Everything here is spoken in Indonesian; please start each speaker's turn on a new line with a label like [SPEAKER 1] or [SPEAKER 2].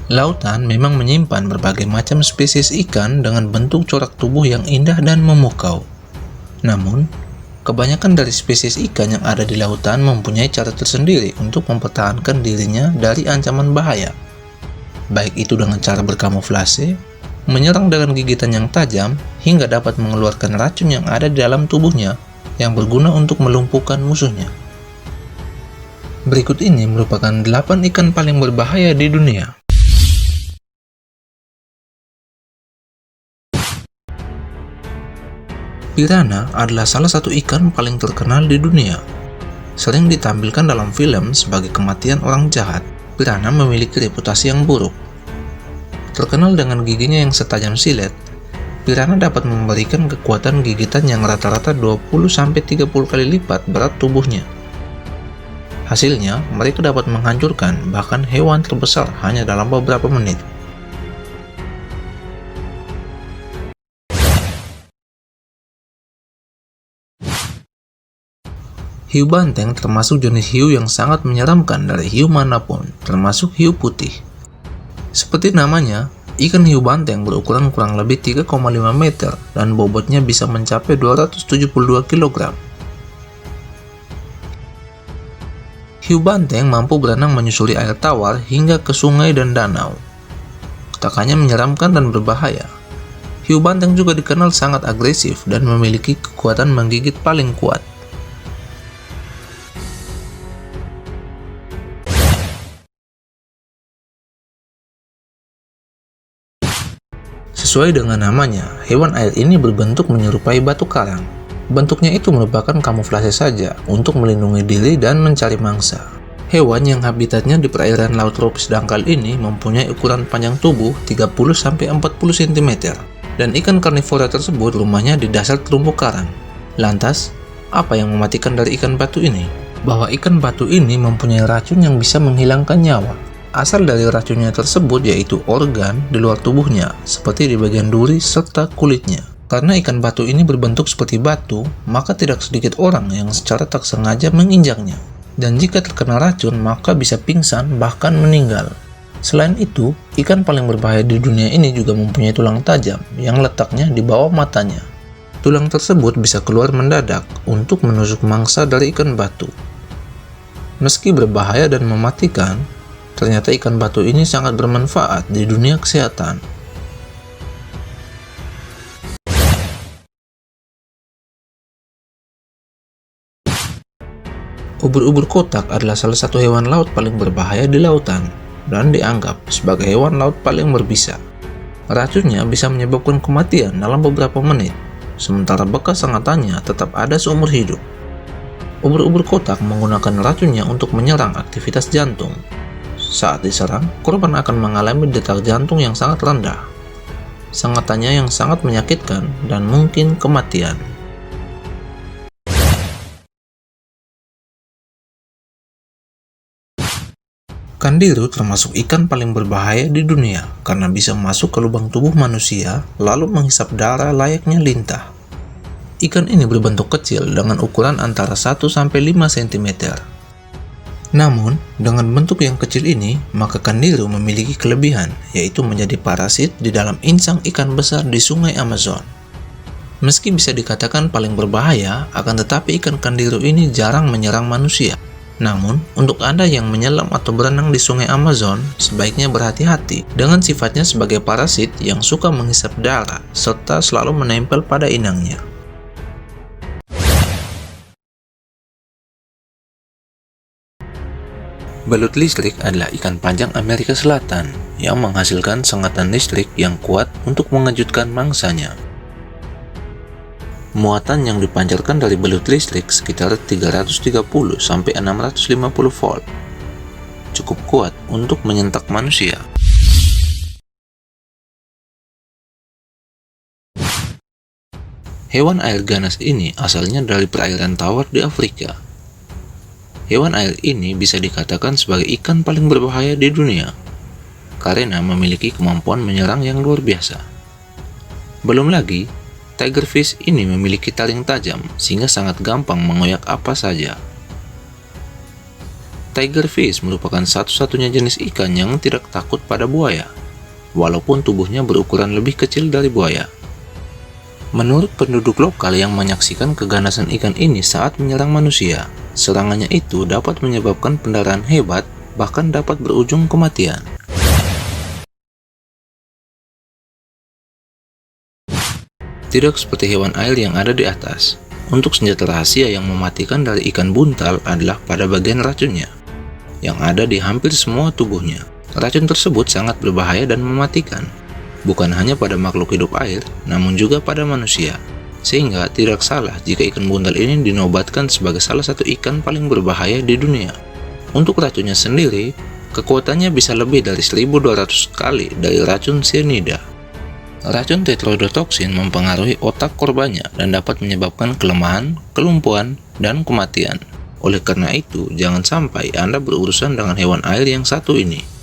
[SPEAKER 1] Lautan memang menyimpan berbagai macam spesies ikan dengan bentuk corak tubuh yang indah dan memukau. Namun, kebanyakan dari spesies ikan yang ada di lautan mempunyai cara tersendiri untuk mempertahankan dirinya dari ancaman bahaya. Baik itu dengan cara berkamuflase, menyerang dengan gigitan yang tajam, hingga dapat mengeluarkan racun yang ada di dalam tubuhnya yang berguna untuk melumpuhkan musuhnya. Berikut ini merupakan 8 ikan paling berbahaya di dunia. Piranha adalah salah satu ikan paling terkenal di dunia. Sering ditampilkan dalam film sebagai kematian orang jahat, piranha memiliki reputasi yang buruk. Terkenal dengan giginya yang setajam silet, piranha dapat memberikan kekuatan gigitan yang rata-rata 20-30 kali lipat berat tubuhnya. Hasilnya, mereka dapat menghancurkan bahkan hewan terbesar hanya dalam beberapa menit. Hiu banteng termasuk jenis hiu yang sangat menyeramkan dari hiu manapun, termasuk hiu putih. Seperti namanya, ikan hiu banteng berukuran kurang lebih 3,5 meter dan bobotnya bisa mencapai 272 kg. Hiu banteng mampu berenang menyusuri air tawar hingga ke sungai dan danau. Ketakannya menyeramkan dan berbahaya. Hiu banteng juga dikenal sangat agresif dan memiliki kekuatan menggigit paling kuat. Sesuai dengan namanya, hewan air ini berbentuk menyerupai batu karang. Bentuknya itu merupakan kamuflase saja untuk melindungi diri dan mencari mangsa. Hewan yang habitatnya di perairan laut tropis dangkal ini mempunyai ukuran panjang tubuh 30-40 cm, dan ikan karnivora tersebut rumahnya di dasar terumbu karang. Lantas, apa yang mematikan dari ikan batu ini? Bahwa ikan batu ini mempunyai racun yang bisa menghilangkan nyawa. Asal dari racunnya tersebut yaitu organ di luar tubuhnya, seperti di bagian duri serta kulitnya. Karena ikan batu ini berbentuk seperti batu, maka tidak sedikit orang yang secara tak sengaja menginjaknya. Dan jika terkena racun, maka bisa pingsan bahkan meninggal. Selain itu, ikan paling berbahaya di dunia ini juga mempunyai tulang tajam yang letaknya di bawah matanya. Tulang tersebut bisa keluar mendadak untuk menusuk mangsa dari ikan batu. Meski berbahaya dan mematikan, ternyata ikan batu ini sangat bermanfaat di dunia kesehatan. Ubur-ubur kotak adalah salah satu hewan laut paling berbahaya di lautan dan dianggap sebagai hewan laut paling berbisa. Racunnya bisa menyebabkan kematian dalam beberapa menit, sementara bekas sengatannya tetap ada seumur hidup. Ubur-ubur kotak menggunakan racunnya untuk menyerang aktivitas jantung. Saat diserang, korban akan mengalami detak jantung yang sangat rendah, sengatannya yang sangat menyakitkan, dan mungkin kematian. Kandiru termasuk ikan paling berbahaya di dunia karena bisa masuk ke lubang tubuh manusia lalu menghisap darah layaknya lintah. Ikan ini berbentuk kecil dengan ukuran antara 1-5 cm. Namun, dengan bentuk yang kecil ini, maka kandiru memiliki kelebihan, yaitu menjadi parasit di dalam insang ikan besar di sungai Amazon. Meski bisa dikatakan paling berbahaya, akan tetapi ikan kandiru ini jarang menyerang manusia. Namun, untuk Anda yang menyelam atau berenang di sungai Amazon, sebaiknya berhati-hati dengan sifatnya sebagai parasit yang suka menghisap darah, serta selalu menempel pada inangnya. Belut listrik adalah ikan panjang Amerika Selatan yang menghasilkan sengatan listrik yang kuat untuk mengejutkan mangsanya. Muatan yang dipancarkan dari belut listrik sekitar 330-650 volt. Cukup kuat untuk menyentak manusia. Hewan air ganas ini asalnya dari perairan tawar di Afrika. Hewan air ini bisa dikatakan sebagai ikan paling berbahaya di dunia karena memiliki kemampuan menyerang yang luar biasa. Belum lagi, tigerfish ini memiliki taring tajam sehingga sangat gampang mengoyak apa saja. Tigerfish merupakan satu-satunya jenis ikan yang tidak takut pada buaya, walaupun tubuhnya berukuran lebih kecil dari buaya. Menurut penduduk lokal yang menyaksikan keganasan ikan ini saat menyerang manusia, serangannya itu dapat menyebabkan pendarahan hebat, bahkan dapat berujung kematian. Tidak seperti hewan air yang ada di atas. Untuk senjata rahasia yang mematikan dari ikan buntal adalah pada bagian racunnya, yang ada di hampir semua tubuhnya. Racun tersebut sangat berbahaya dan mematikan, bukan hanya pada makhluk hidup air, namun juga pada manusia. Sehingga tidak salah jika ikan buntal ini dinobatkan sebagai salah satu ikan paling berbahaya di dunia. Untuk racunnya sendiri, kekuatannya bisa lebih dari 1200 kali dari racun cyanida. Racun tetrodotoxin mempengaruhi otak korbannya dan dapat menyebabkan kelemahan, kelumpuhan, dan kematian. Oleh karena itu, jangan sampai Anda berurusan dengan hewan air yang satu ini.